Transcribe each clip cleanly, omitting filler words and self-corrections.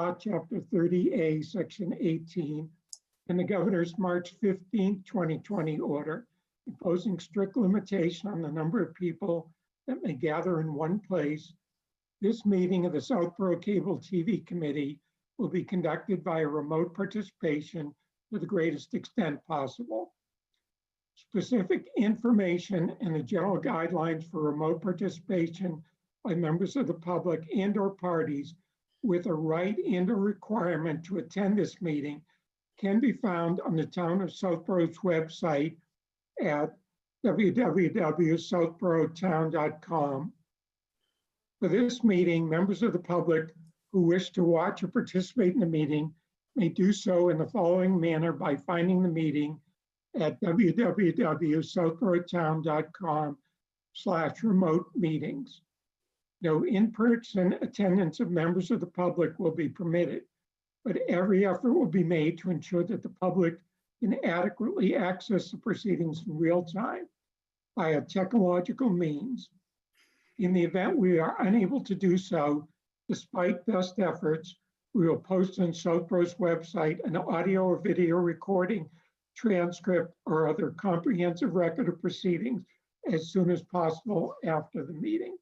law, Chapter 30A, Section 18, and the governor's March 15, 2020 order imposing strict limitation on the number of people that may gather in one place. This meeting of the Southborough Cable TV Committee will be conducted via remote participation to the greatest extent possible. Specific information and the general guidelines for remote participation by members of the public and/or parties with a right and/or requirement to attend this meeting can be found on the Town of Southborough's website at www.southboroughtown.com. For this meeting, members of the public who wish to watch or participate in the meeting may do so in the following manner by finding the meeting at www.southboroughtown.com/remote meetings. No in-person attendance of members of the public will be permitted, but every effort will be made to ensure that the public can adequately access the proceedings in real time via technological means. In the event we are unable to do so, despite best efforts, we will post on Southborough's website an audio or video recording, transcript, or other comprehensive record of proceedings as soon as possible after the meeting.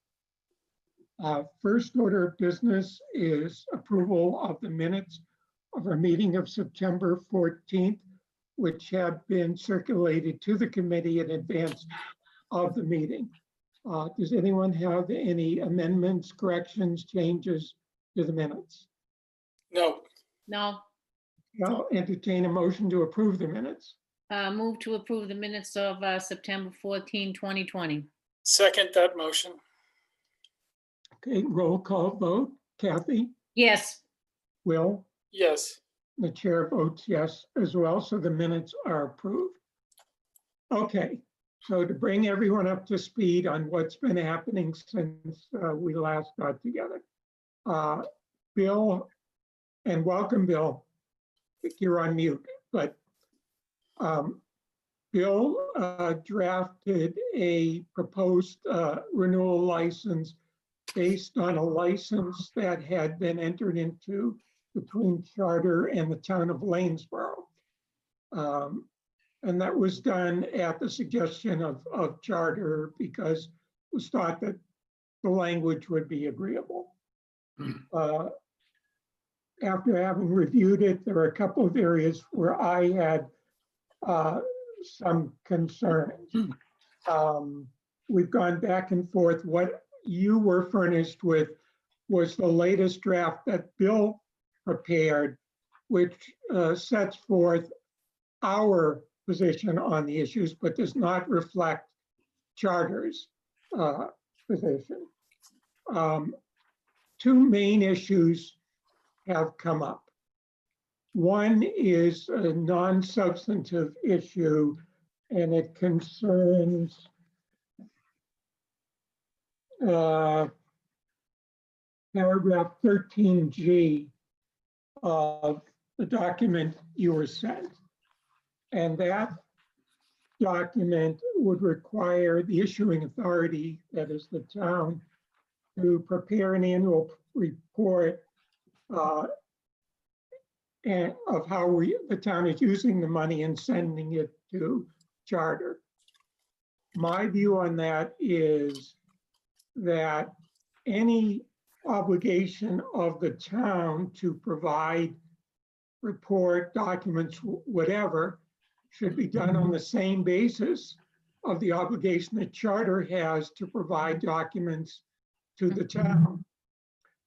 First order of business is approval of the minutes of our meeting of September 14th, which have been circulated to the committee in advance of the meeting. Does anyone have any amendments, corrections, changes to the minutes? No. No. I'll entertain a motion to approve the minutes. Move to approve the minutes of September 14, 2020. Second that motion. Okay, roll call vote. Kathy? Yes. Will? Yes. The chair votes yes as well, so the minutes are approved. Okay, so to bring everyone up to speed on what's been happening since we last got together. Bill, and welcome, Bill. You're on mute, but Bill drafted a proposed renewal license based on a license that had been entered into between Charter and the town of Lanesboro. And that was done at the suggestion of Charter because it was thought that the language would be agreeable. After having reviewed it, there are a couple of areas where I had some concerns. We've gone back and forth. What you were furnished with was the latest draft that Bill prepared, which sets forth our position on the issues, but does not reflect Charter's position. Two main issues have come up. One is a non-substantive issue, and it concerns paragraph 13G of the document you were sent. And that document would require the issuing authority, that is the town, to prepare an annual report and of how the town is using the money and sending it to Charter. My view on that is that any obligation of the town to provide report, documents, whatever, should be done on the same basis of the obligation that Charter has to provide documents to the town.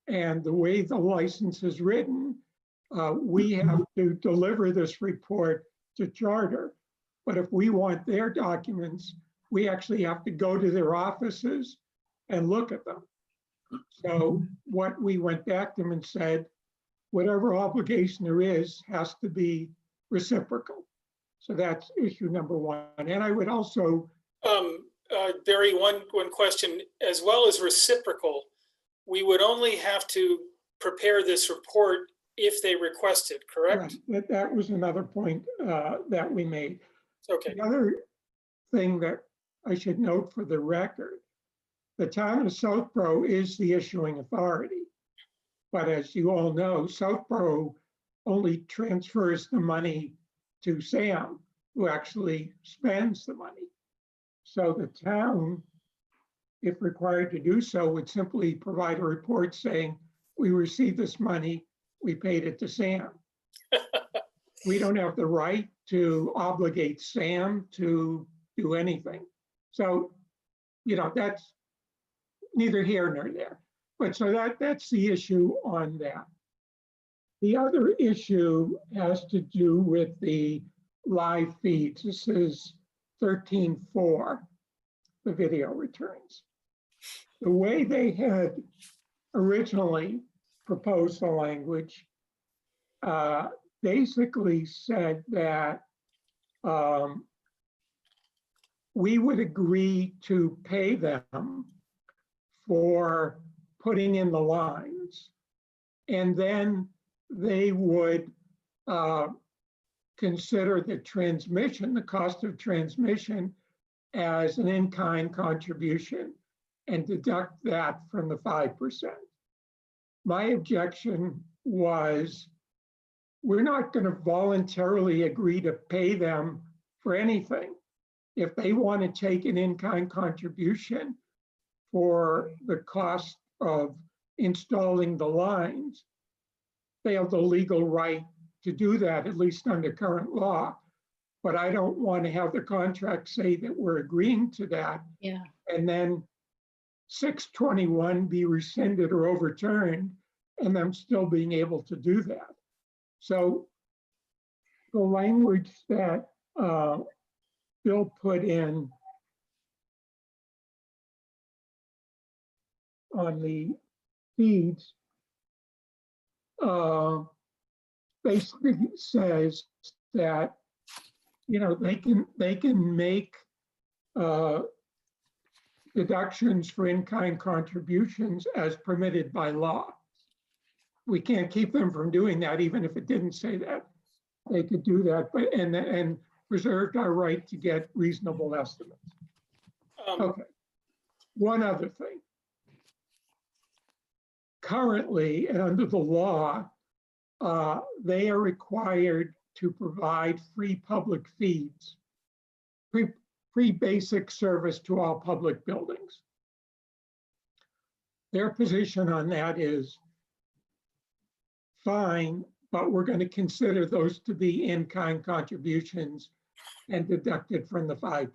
And the way the license is written, we have to deliver this report to Charter. But if we want their documents, we actually have to go to their offices and look at them. So what we went back to them and said, whatever obligation there is has to be reciprocal. So that's issue number one. And I would also Barry, one question, as well as reciprocal, we would only have to prepare this report if they request it, correct? Right. That was another point that we made. Okay. The other thing that I should note for the record, the town of Southborough is the issuing authority. But as you all know, Southborough only transfers the money to Sam, who actually spends the money. So the town, if required to do so, would simply provide a report saying, we received this money, we paid it to Sam. We don't have the right to obligate Sam to do anything. So, that's neither here nor there. But so that's the issue on that. The other issue has to do with the live feeds. This is 13.4, the video returns. The way they had originally proposed the language basically said that we would agree to pay them for putting in the lines, and then they would consider the transmission, the cost of transmission, as an in-kind contribution and deduct that from the 5%. My objection was, we're not going to voluntarily agree to pay them for anything. If they want to take an in-kind contribution for the cost of installing the lines, they have the legal right to do that, at least under current law. But I don't want to have the contract say that we're agreeing to that. Yeah. And then 621 be rescinded or overturned, and them still being able to do that. So the language that Bill put in on the feeds basically says that they can make deductions for in-kind contributions as permitted by law. We can't keep them from doing that, even if it didn't say that. They could do that, but and reserved our right to get reasonable estimates. Okay. One other thing. Currently, and under the law, they are required to provide free public feeds, free basic service to all public buildings. Their position on that is fine, but we're going to consider those to be in-kind contributions and deducted from the 5%.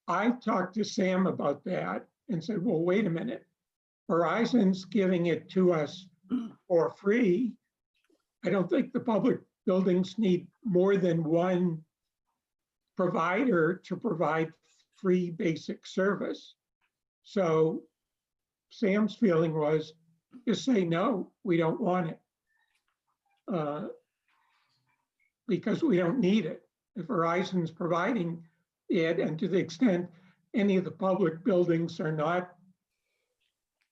I talked to Sam about that and said, well, wait a minute. Verizon's giving it to us for free. I don't think the public buildings need more than one provider to provide free basic service. So Sam's feeling was, just say, no, we don't want it. Because we don't need it. If Verizon's providing it, and to the extent any of the public buildings are not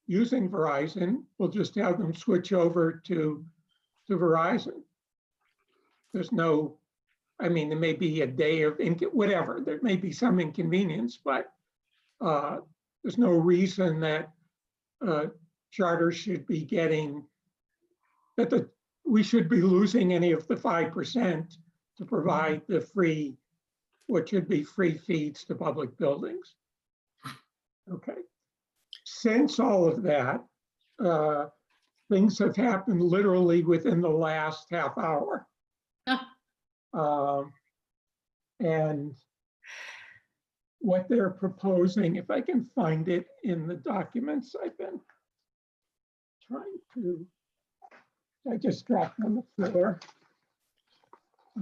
using Verizon, we'll just have them switch over to Verizon. There's no, there may be a day of, whatever, there may be some inconvenience, but there's no reason that Charter should be getting, we should be losing any of the 5% to provide the free, what should be free feeds to public buildings. Okay. Since all of that, things have happened literally within the last half hour. And what they're proposing, if I can find it in the documents I've been trying to, I just dropped on the floor.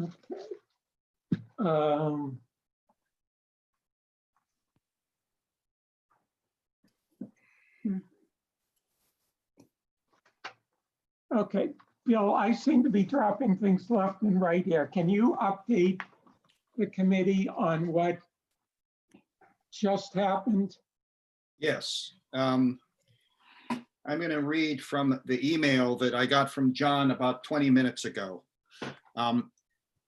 Okay. Okay, Bill, I seem to be dropping things left and right here. Can you update the committee on what just happened? Yes. I'm going to read from the email that I got from John about 20 minutes ago.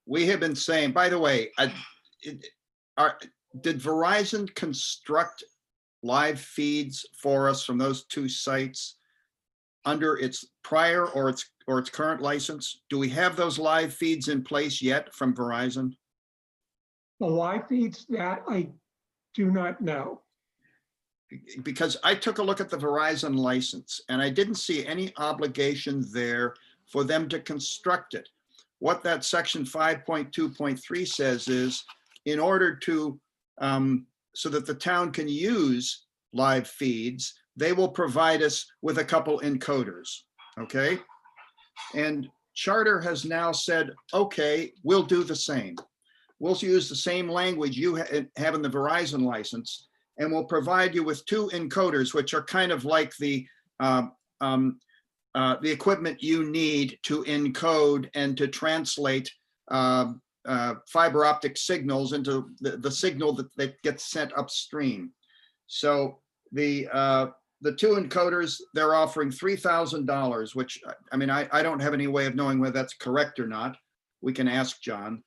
We have been saying, by the way, did Verizon construct live feeds for us from those two sites? under its prior or its current license? Do we have those live feeds in place yet from Verizon? The live feeds, that I do not know. Because I took a look at the Verizon license and I didn't see any obligation there for them to construct it. What that section 5.2.3 says is, in order to, so that the town can use live feeds, they will provide us with a couple encoders, okay? And Charter has now said, okay, we'll do the same. We'll use the same language you have in the Verizon license, and we'll provide you with 2 encoders, which are kind of like the equipment you need to encode and to translate fiber optic signals into the signal that gets sent upstream. So the 2 encoders, they're offering $3,000, which, I mean, I don't have any way of knowing whether that's correct or not. We can ask John.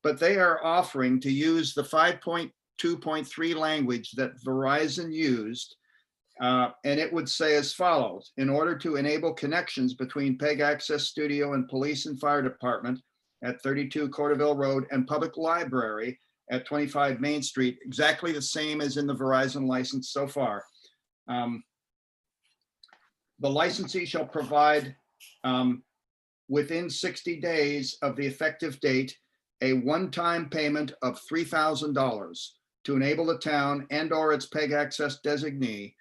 But they are offering to use the 5.2.3 language that Verizon used. And it would say as follows: in order to enable connections between PEG Access Studio and Police and Fire Department at 32 Corderville Road and Public Library at 25 Main Street, exactly the same as in the Verizon license so far. The licensee shall provide within 60 days of the effective date a one-time payment of $3,000 to enable the town and/or its PEG Access designee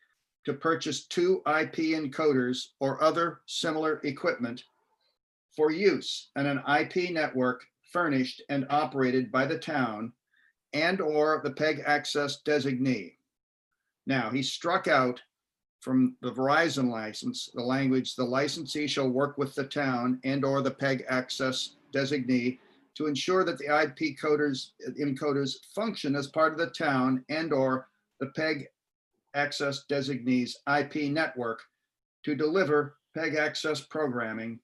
to purchase 2 IP encoders or other similar equipment for use in an IP network furnished and operated by the town and/or the PEG Access designee. Now, he struck out from the Verizon license the language, the licensee shall work with the town and/or the PEG Access designee to ensure that the IP encoders function as part of the town and/or the PEG Access designee's IP network to deliver PEG Access programming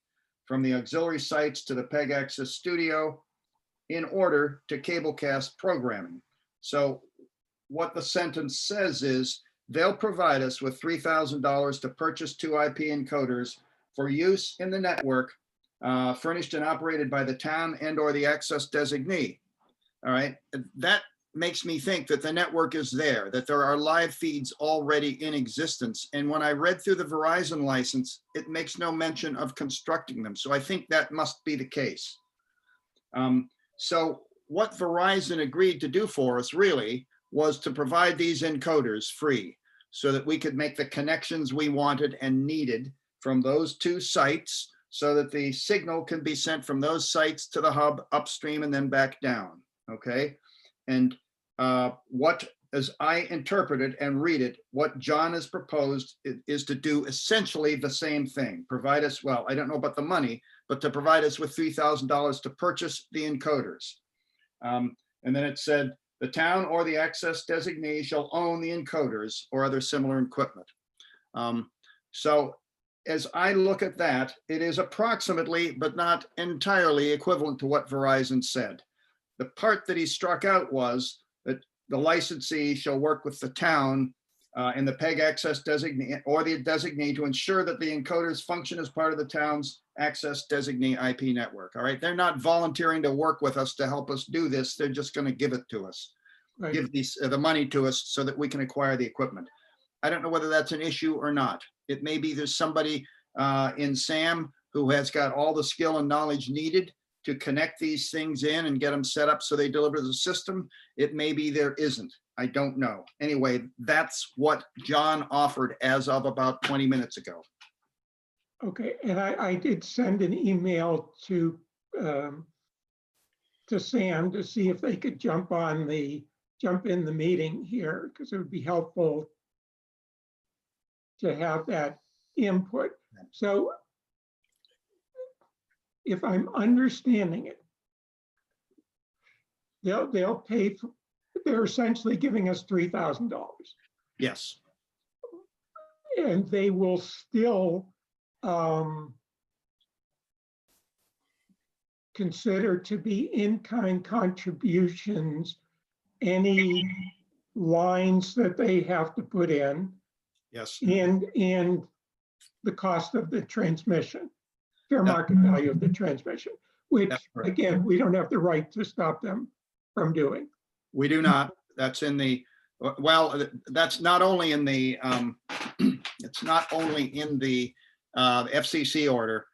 from the auxiliary sites to the PEG Access studio in order to cablecast programming. So what the sentence says is they'll provide us with $3,000 to purchase 2 IP encoders for use in the network furnished and operated by the town and/or the access designee. All right, that makes me think that the network is there, that there are live feeds already in existence. And when I read through the Verizon license, it makes no mention of constructing them. So I think that must be the case. So what Verizon agreed to do for us really was to provide these encoders free so that we could make the connections we wanted and needed from those 2 sites so that the signal can be sent from those sites to the hub upstream and then back down, okay? And what, as I interpret it and read it, what John has proposed is to do essentially the same thing. Provide us, well, I don't know about the money, but to provide us with $3,000 to purchase the encoders. And then it said, the town or the access designee shall own the encoders or other similar equipment. So as I look at that, it is approximately, but not entirely equivalent to what Verizon said. The part that he struck out was that the licensee shall work with the town and the PEG access designee or the designee to ensure that the encoders function as part of the town's access designee IP network. All right, they're not volunteering to work with us to help us do this. They're just going to give it to us, Right. give the money to us so that we can acquire the equipment. I don't know whether that's an issue or not. It may be there's somebody in SAM who has got all the skill and knowledge needed to connect these things in and get them set up so they deliver the system. It may be there isn't. I don't know. Anyway, that's what John offered as of about 20 minutes ago. Okay, and I did send an email to Sam to see if they could jump in the meeting here, because it would be helpful to have that input. So if I'm understanding it, they'll pay for, they're essentially giving us $3,000. Yes. And they will still consider to be in-kind contributions any lines that they have to put in. Yes. And the cost of the transmission, fair Yeah. market value of the transmission, which, That's correct. again, we don't have the right to stop them from doing. We do not. That's in the, well, that's not only in the, it's not only in the FCC order.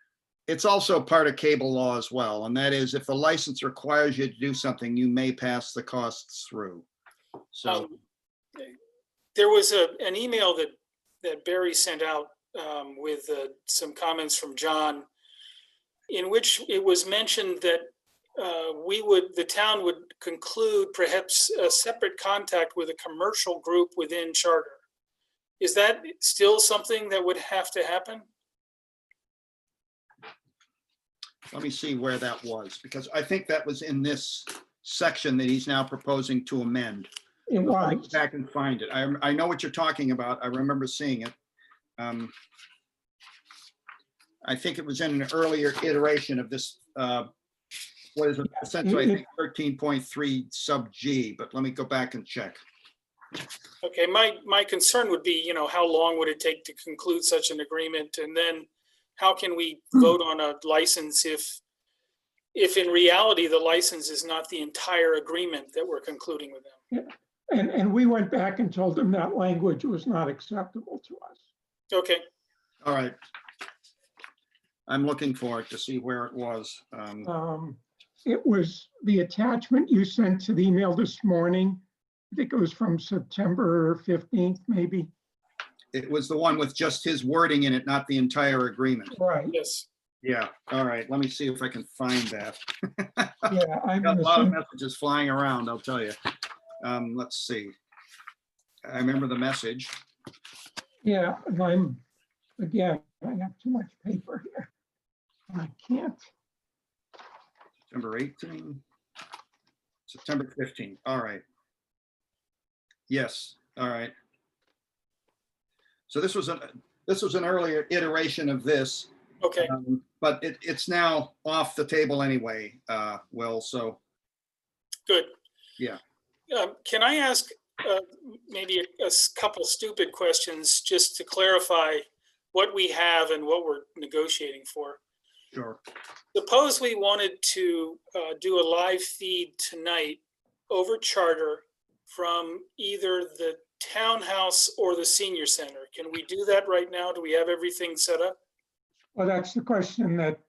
It's also part of cable law as well. And that is if the license requires you to do something, you may pass the costs through. So, There was an email that Barry sent out with some comments from John, in which it was mentioned that the town would conclude perhaps a separate contact with a commercial group within charter. Is that still something that would have to happen? let me see where that was, because I think that was in this section that he's now proposing to amend. It I'll go was, back and find it. I know what you're talking about. I remember seeing it. I think it was in an earlier iteration of this, what is it, essentially, I think 13.3 sub G, but let me go back and check. Okay, my concern would be, how long would it take to conclude such an agreement? And then how can we vote on a license if in reality, the license is not the entire agreement that we're concluding with them? and we went back and told them that language was not acceptable to us. Okay, All right. I'm looking for it to see where it was. It was the attachment you sent to the email this morning. I think it was from September 15th, maybe. It was the one with just his wording in it, not the entire agreement. Right, yes. Yeah, all right. Let me see if I can find that. yeah, I'm Got a gonna lot of send, messages flying around, I'll tell you. Let's see. I remember the message. yeah, and again, I have too much paper here. I can't, September 18, September 15. All right. Yes, all right. So this was an earlier iteration of this, Okay, but it's now off the table anyway, Will, so good. Yeah. Can I ask maybe a couple stupid questions just to clarify what we have and what we're negotiating for? sure. Suppose we wanted to do a live feed tonight over charter from either the townhouse or the senior center. Can we do that right now? Do we have everything set up? well, that's the question that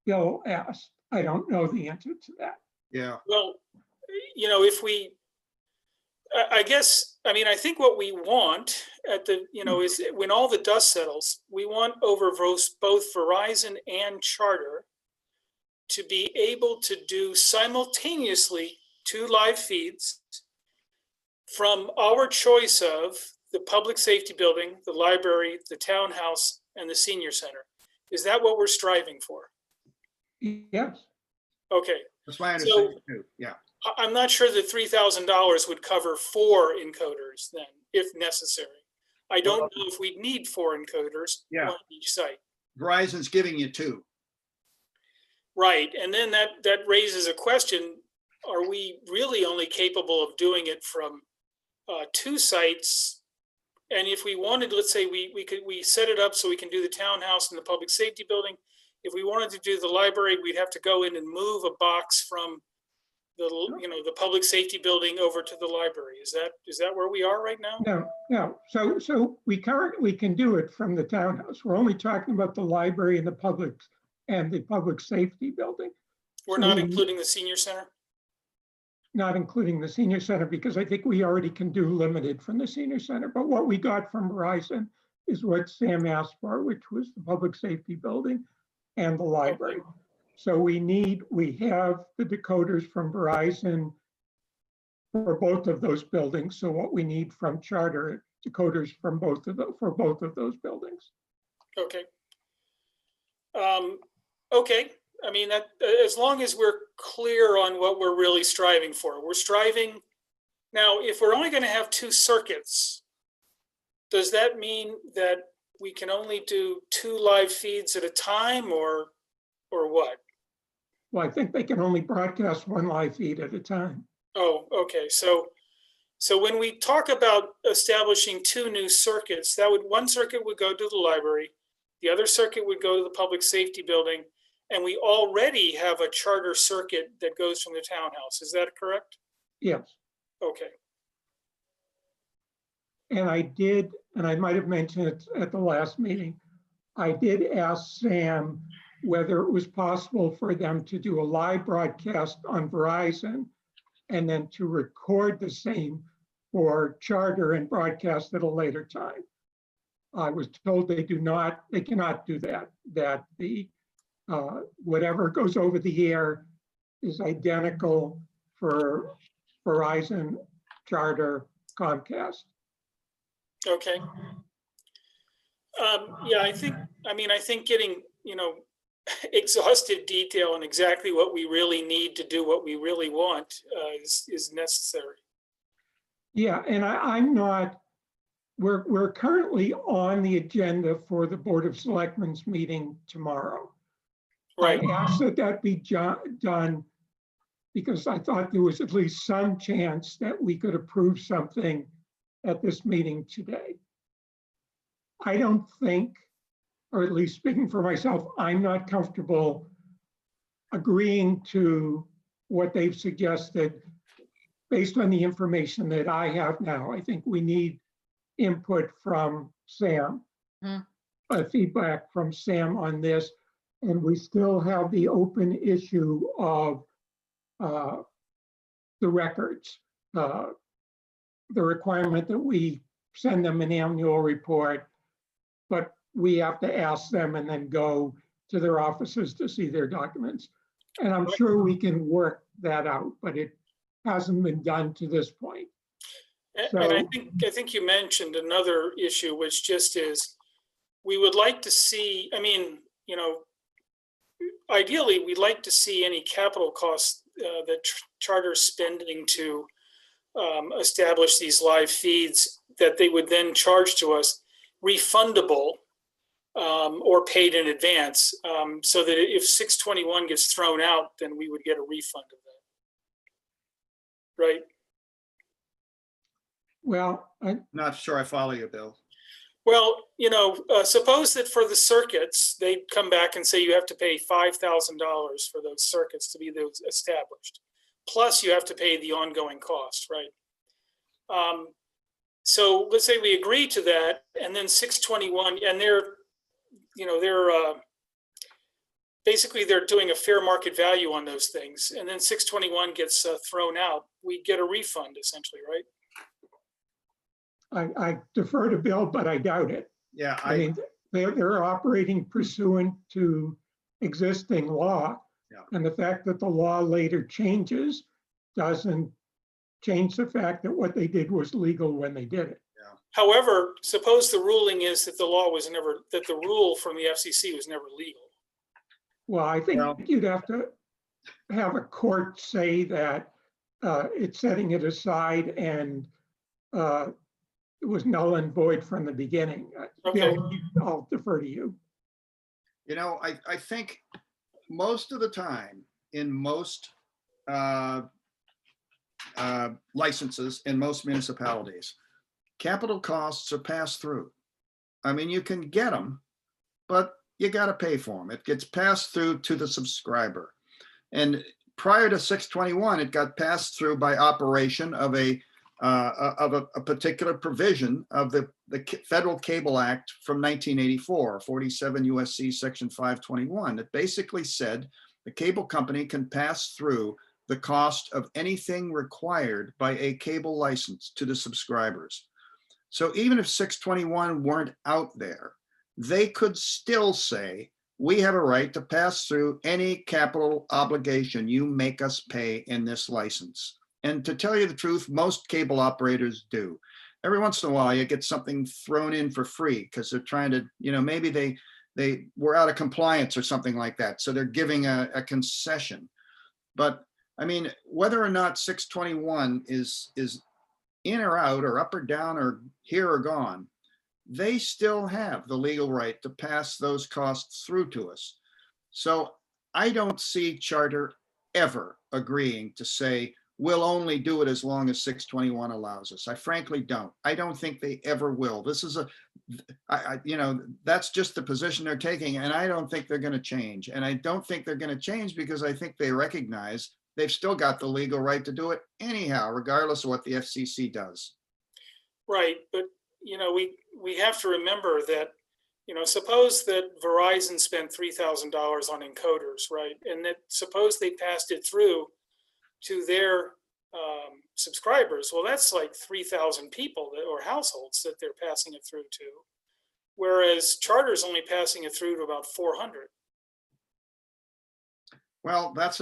Bill asked. I don't know the answer to that. Yeah, Well, if we, I guess, I think what we want at the, is when all the dust settles, we want over both Verizon and Charter to be able to do simultaneously 2 live feeds from our choice of the public safety building, the library, the townhouse, and the senior center. Is that what we're striving for? Yes, Okay. that's my understanding too. Yeah, I'm not sure that $3,000 would cover 4 encoders then, if necessary. I don't know if we'd need 4 encoders Yeah. on each site. Verizon's giving you 2. Right, and then that raises a question, are we really only capable of doing it from 2 sites? And if we wanted, let's say we set it up so we can do the townhouse and the public safety building. If we wanted to do the library, we'd have to go in and move a box from the public safety building over to the library. Is that where we are right now? no. So we can do it from the townhouse. We're only talking about the library and the public safety building, We're not including the senior center? not including the senior center, because I think we already can do limited from the senior center. But what we got from Verizon is what Sam asked for, which was the public safety building and the library. So we have the decoders from Verizon for both of those buildings. So what we need from Charter, decoders from both of those buildings. Okay. Okay, that, as long as we're clear on what we're really striving for. We're striving, now, if we're only gonna have 2 circuits, does that mean that we can only do 2 live feeds at a time or what? Well, I think they can only broadcast 1 live feed at a time. Oh, okay, so when we talk about establishing 2 new circuits, 1 circuit would go to the library, The other circuit would go to the public safety building, and we already have a charter circuit that goes from the townhouse. Is that correct? Yes. Okay. And I did, and I might have mentioned it at the last meeting, I did ask Sam whether it was possible for them to do a live broadcast on Verizon and then to record the same for Charter and broadcast at a later time. I was told they cannot do that, that the whatever goes over the air is identical for Verizon, Charter, Comcast. Okay. Yeah, I think getting, exhaustive detail on exactly what we really need to do what we really want is necessary. Yeah, and I'm not, we're currently on the agenda for the Board of Selectmen's meeting tomorrow. Right. I asked that be done because I thought there was at least some chance that we could approve something at this meeting today. I don't think, or at least speaking for myself, I'm not comfortable agreeing to what they've suggested based on the information that I have now. I think we need input from Sam, feedback from Sam on this. And we still have the open issue of the records, the requirement that we send them an annual report, but we have to ask them and then go to their offices to see their documents. And I'm sure we can work that out, but it hasn't been done to this point. And I think you mentioned another issue, which just is, we would like to see, ideally, we'd like to see any capital costs that Charter's spending to establish these live feeds that they would then charge to us refundable or paid in advance, so that if 621 gets thrown out, then we would get a refund of that. Right? Well, I'm not sure I follow you, Bill. Well, suppose that for the circuits, they come back and say you have to pay $5,000 for those circuits to be established. Plus you have to pay the ongoing cost, right? So let's say we agree to that, and then 621, and they're basically they're doing a fair market value on those things, and then 621 gets thrown out, we get a refund essentially, right? I defer to Bill, but I doubt it. Yeah, I mean, they're operating pursuant to existing law. Yeah. And the fact that the law later changes doesn't change the fact that what they did was legal when they did it. However, suppose the ruling is that the rule from the FCC was never legal. Well, I think you'd have to have a court say that it's setting it aside and it was null and void from the beginning. Okay. Bill, I'll defer to you. I think most of the time in most licenses in most municipalities, capital costs are passed through. I mean, you can get them, but you got to pay for them. It gets passed through to the subscriber. And prior to 621, it got passed through by operation of a particular provision of the Federal Cable Act from 1984, 47 USC section 521, that basically said the cable company can pass through the cost of anything required by a cable license to the subscribers. So even if 621 weren't out there, they could still say, we have a right to pass through any capital obligation you make us pay in this license. And to tell you the truth, most cable operators do. Every once in a while, you get something thrown in for free because they're trying to, maybe they were out of compliance or something like that. So they're giving a concession. But I mean, whether or not 621 is in or out or up or down or here or gone, they still have the legal right to pass those costs through to us. So I don't see Charter ever agreeing to say, we'll only do it as long as 621 allows us. I frankly don't. I don't think they ever will. This is that's just the position they're taking, and I don't think they're going to change. And I don't think they're going to change because I think they recognize they've still got the legal right to do it anyhow, regardless of what the FCC does. Right, but we have to remember that, suppose that Verizon spent $3,000 on encoders, right? And that suppose they passed it through to their subscribers. Well, that's like 3,000 people or households that they're passing it through to, whereas Charter's only passing it through to about 400. Well, that's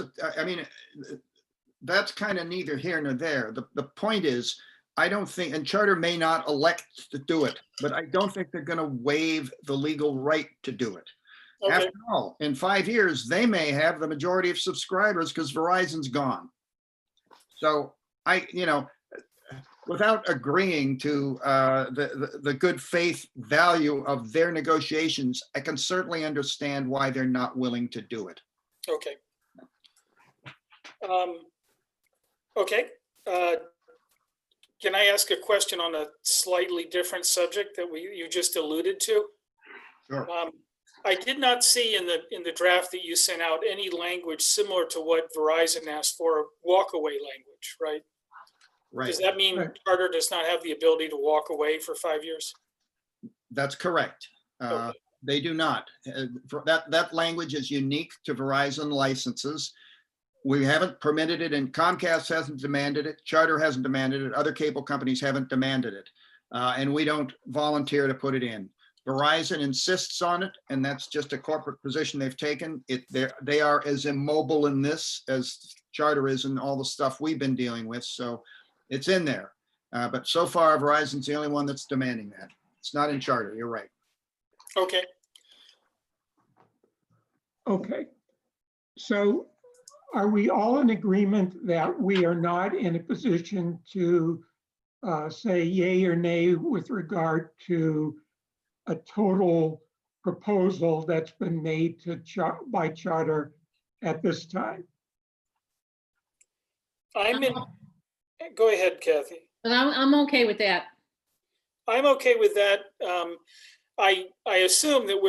kind of neither here nor there. The point is, I don't think, and Charter may not elect to do it, but I don't think they're going to waive the legal right to do it. Okay. After all, in 5 years, they may have the majority of subscribers because Verizon's gone. So without agreeing to the good faith value of their negotiations, I can certainly understand why they're not willing to do it. Okay. Okay. Can I ask a question on a slightly different subject that you just alluded to? Sure. I did not see in the draft that you sent out any language similar to what Verizon asked for, walkaway language, right? Right. Does that mean Right. Charter does not have the ability to walk away for 5 years? That's correct. Okay. They do not. That language is unique to Verizon licenses. We haven't permitted it, and Comcast hasn't demanded it. Charter hasn't demanded it. Other cable companies haven't demanded it. And we don't volunteer to put it in. Verizon insists on it, and that's just a corporate position they've taken. They are as immobile in this as Charter is in all the stuff we've been dealing with. So it's in there. But so far, Verizon's the only one that's demanding that. It's not in Charter. You're right. Okay. Okay. So are we all in agreement that we are not in a position to say yay or nay with regard to a total proposal that's been made by Charter at this time? Go ahead, Kathy. But I'm okay with that. I'm okay with that. I assume that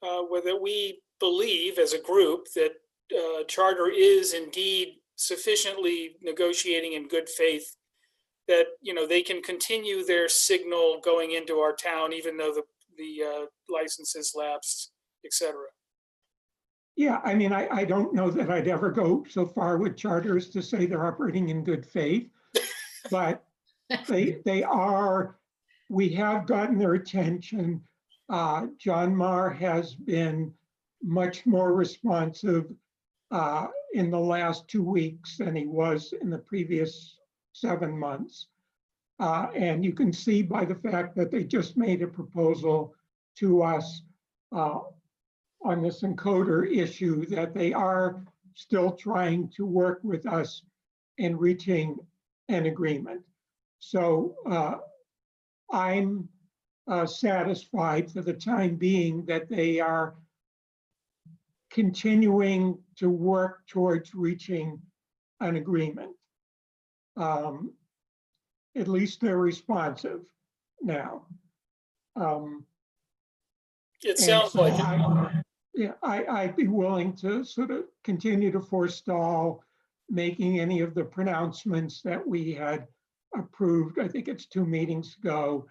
that we believe as a group that Charter is indeed sufficiently negotiating in good faith that they can continue their signal going into our town even though the licenses lapsed, etc. Yeah, I mean, I don't know that I'd ever go so far with Charter as to say they're operating in good faith, but they are. We have gotten their attention. John Marr has been much more responsive in the last 2 weeks than he was in the previous 7 months. And you can see by the fact that they just made a proposal to us on this encoder issue that they are still trying to work with us in reaching an agreement. So I'm satisfied for the time being that they are continuing to work towards reaching an agreement. At least they're responsive now. It sounds like it. Yeah, I'd be willing to sort of continue to forestall making any of the pronouncements that we had approved. I think it's 2 meetings ago,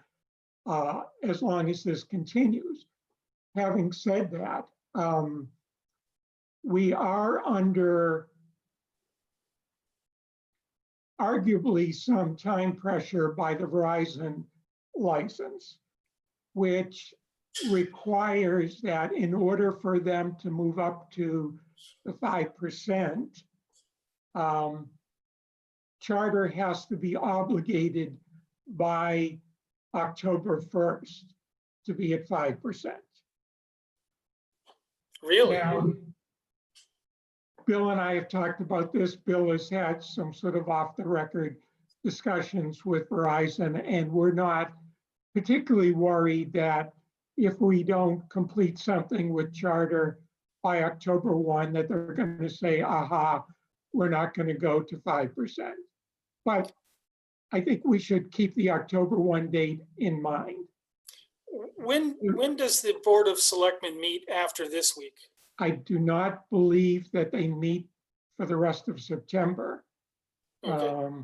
as long as this continues. Having said that, we are under arguably some time pressure by the Verizon license, which requires that in order for them to move up to the 5%, Charter has to be obligated by October 1st to be at 5%. Really? Now, Bill and I have talked about this. Bill has had some sort of off the record discussions with Verizon, and we're not particularly worried that if we don't complete something with Charter by October 1, that they're going to say, aha, we're not going to go to 5%. But I think we should keep the October 1 date in mind. When does the Board of Selectmen meet after this week? I do not believe that they meet for the rest of September. Okay.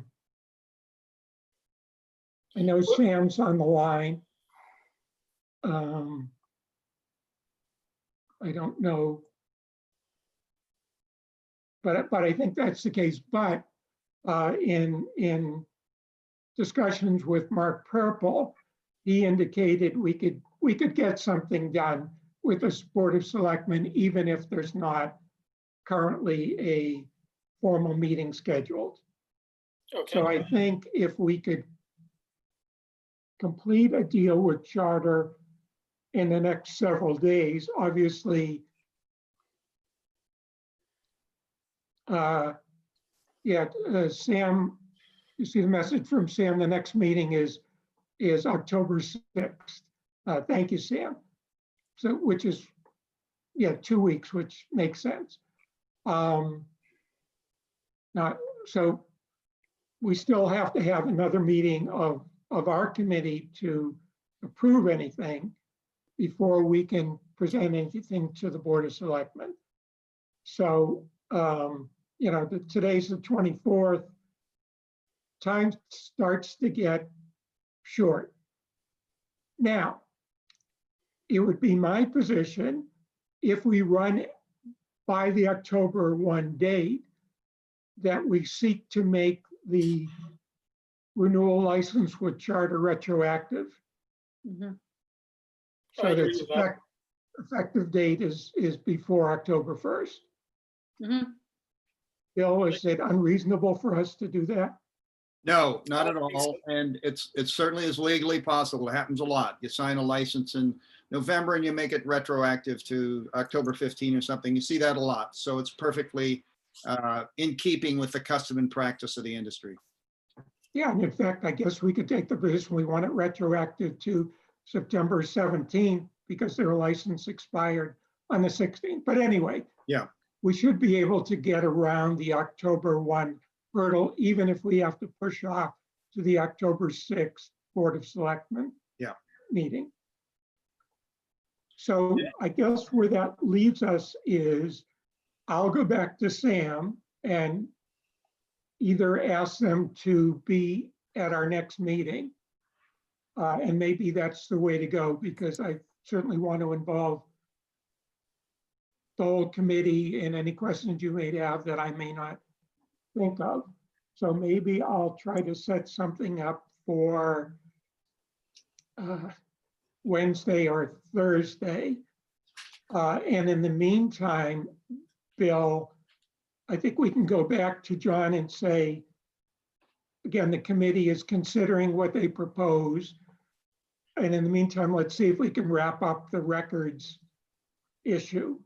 I know Sam's on the line. I don't know, but I think that's the case. But in discussions with Mark Purple, he indicated we could get something done with the Board of Selectmen, even if there's not currently a formal meeting scheduled. Okay. So I think if we could complete a deal with Charter in the next several days, obviously, Sam, you see the message from Sam, the next meeting is October 6th. Thank you, Sam. So, which is, 2 weeks, which makes sense. So we still have to have another meeting of our committee to approve anything before we can present anything to the Board of Selectmen. So, today's the 24th. Time starts to get short. Now, it would be my position if we run by the October 1 date that we seek to make the renewal license with Charter retroactive. Mhm. I So agree that with that. effective date is before October 1st. Mhm. Bill, is it unreasonable for us to do that? No, not I at don't think so. all. And it certainly is legally possible. It happens a lot. You sign a license in November and you make it retroactive to October 15 or something. You see that a lot. So it's perfectly in keeping with the custom and practice of the industry. Yeah, and in fact, I guess we could take the position we want it retroactive to September 17th because their license expired on the 16th. But anyway, Yeah. we should be able to get around the October 1 hurdle, even if we have to push off to the October 6th Board of Selectmen meeting. So I guess where that leaves us is I'll go back to Sam and either ask them to be at our next meeting. And maybe that's the way to go because I certainly want to involve the whole committee in any questions you may have that I may not think of. So maybe I'll try to set something up for Wednesday or Thursday. And in the meantime, Bill, I think we can go back to John and say, again, the committee is considering what they propose. And in the meantime, let's see if we can wrap up the records issue.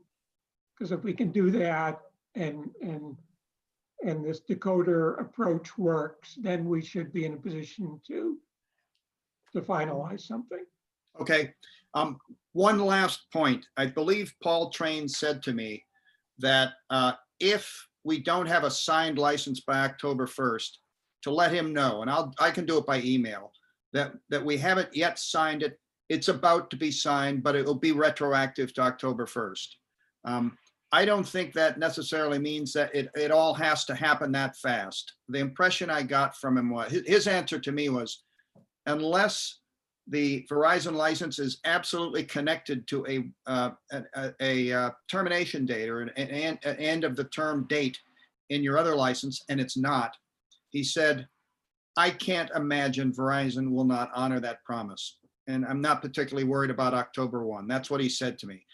Because if we can do that and this decoder approach works, then we should be in a position to finalize something. Okay. One last point. I believe Paul Train said to me that if we don't have a signed license by October 1st, to let him know, and I can do it by email, that we haven't yet signed it. It's about to be signed, but it will be retroactive to October 1st. I don't think that necessarily means that it all has to happen that fast. The impression I got from him was, his answer to me was, unless the Verizon license is absolutely connected to a termination date or an end of the term date in your other license, and it's not, he said, I can't imagine Verizon will not honor that promise. And I'm not particularly worried about October 1. That's what he said to me.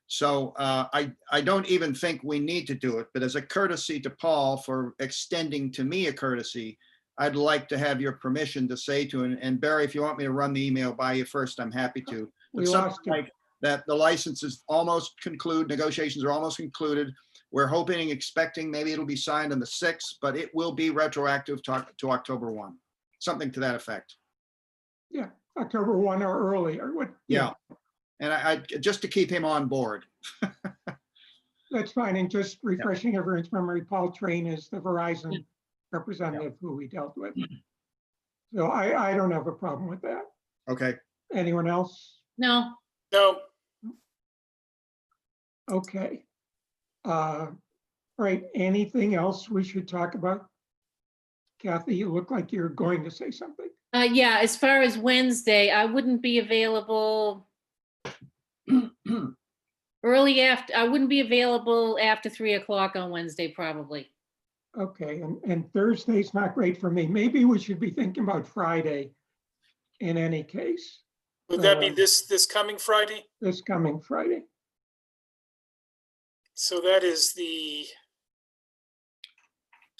So I don't even think we need to do it, but as a courtesy to Paul for extending to me a courtesy, I'd like to have your permission to say to him, and Barry, if you want me to run the email by you first, I'm happy to. But We lost something like that, the license is almost concluded, negotiations are almost concluded. We're hoping, expecting maybe it'll be signed on the 6th, but it will be retroactive to October 1, something to that effect. Yeah, October 1 or earlier. Yeah. And I just to keep him on board. That's fine. And just refreshing everyone's memory, Paul Train is the Verizon representative who we dealt with. So I don't have a problem with that. Okay. Anyone else? No, No, Okay. Right, anything else we should talk about? Kathy, you look like you're going to say something. yeah, as far as Wednesday, I wouldn't be available I wouldn't be available after 3 o'clock on Wednesday, probably. Okay, and Thursday's not great for me. Maybe we should be thinking about Friday in any case, would that be this coming Friday? this coming Friday. So that is the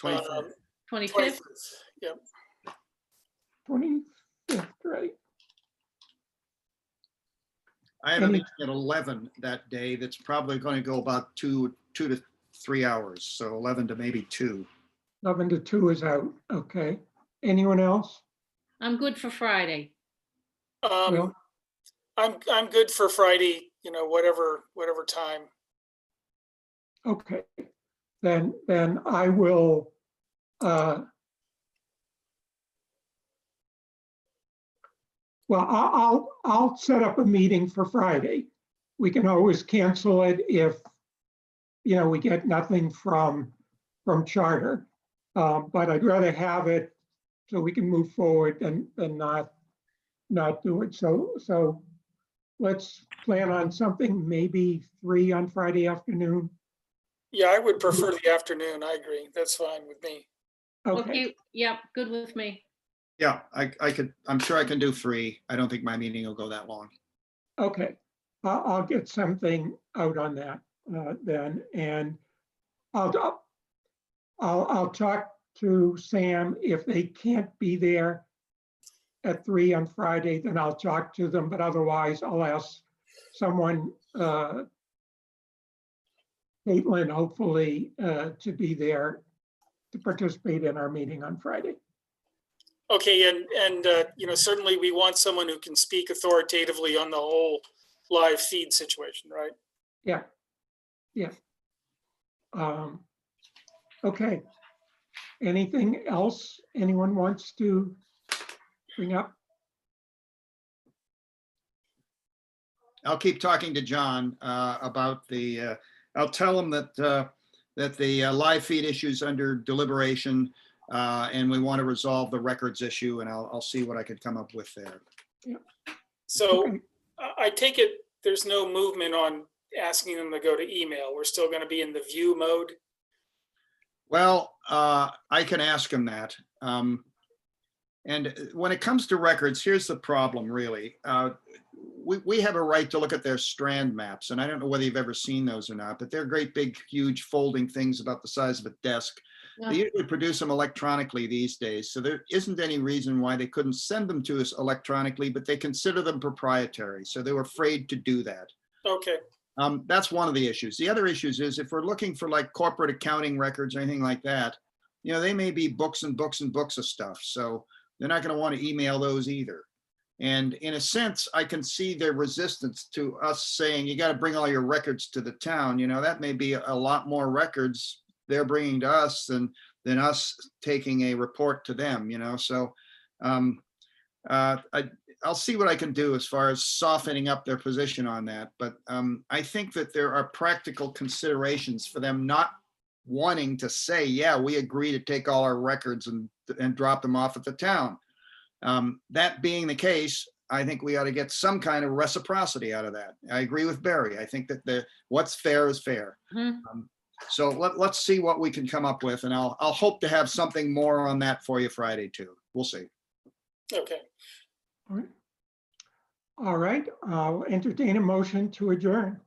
25th. 25th? 25th. Yep. 25th, right? I have a Any- meeting at 11 that day. That's probably going to go about two to 3 hours. So 11 to maybe 2. 11 to 2 is out, okay. Anyone else? I'm good for Friday. Well, I'm good for Friday, whatever time. okay, then I will, well, I'll set up a meeting for Friday. We can always cancel it if, we get nothing from charter. But I'd rather have it so we can move forward than not do it. So let's plan on something, maybe 3 on Friday afternoon. Yeah, I would prefer the afternoon. I agree. That's fine with me. Okay, Yep, good with me. Yeah, I'm sure I can do 3. I don't think my meeting will go that long. okay. I'll get something out on that then, and I'll talk to Sam. If they can't be there at 3 on Friday, then I'll talk to them, but otherwise I'll ask someone, Caitlin, hopefully, to be there to participate in our meeting on Friday. Okay, and certainly we want someone who can speak authoritatively on the whole live feed situation, right? Yeah. Okay. Anything else anyone wants to bring up? I'll keep talking to John about the, I'll tell him that the live feed issue's under deliberation and we want to resolve the records issue, and I'll see what I could come up with there. So Okay. I take it there's no movement on asking them to go to email. We're still going to be in the view mode. Well, I can ask him that. And when it comes to records, here's the problem, really. We have a right to look at their strand maps, and I don't know whether you've ever seen those or not, but they're great, big, huge folding things about the size of a desk. They usually produce them electronically these days, so there isn't any reason why they couldn't send them to us electronically, but they consider them proprietary, so they were afraid to do that. Okay. That's one of the issues. The other issues is if we're looking for like corporate accounting records or anything like that, they may be books and books and books of stuff, so they're not going to want to email those either. And in a sense, I can see their resistance to us saying, you got to bring all your records to the town. That may be a lot more records they're bringing to us than us taking a report to them, So I'll see what I can do as far as softening up their position on that. But I think that there are practical considerations for them not wanting to say, yeah, we agree to take all our records and drop them off at the town. That being the case, I think we ought to get some kind of reciprocity out of that. I agree with Barry. I think that what's fair is fair. Mhm. So let's see what we can come up with, and I'll hope to have something more on that for you Friday too. We'll see. Okay. All right, I'll entertain a motion to adjourn.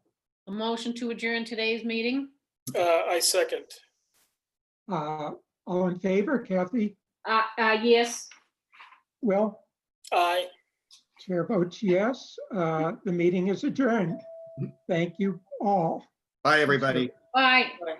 A motion to adjourn today's meeting? I second. All in favor, Kathy? Yes. Will? Aye. Chair votes yes. The meeting is adjourned. Thank you all. Bye, everybody. Bye. Aye.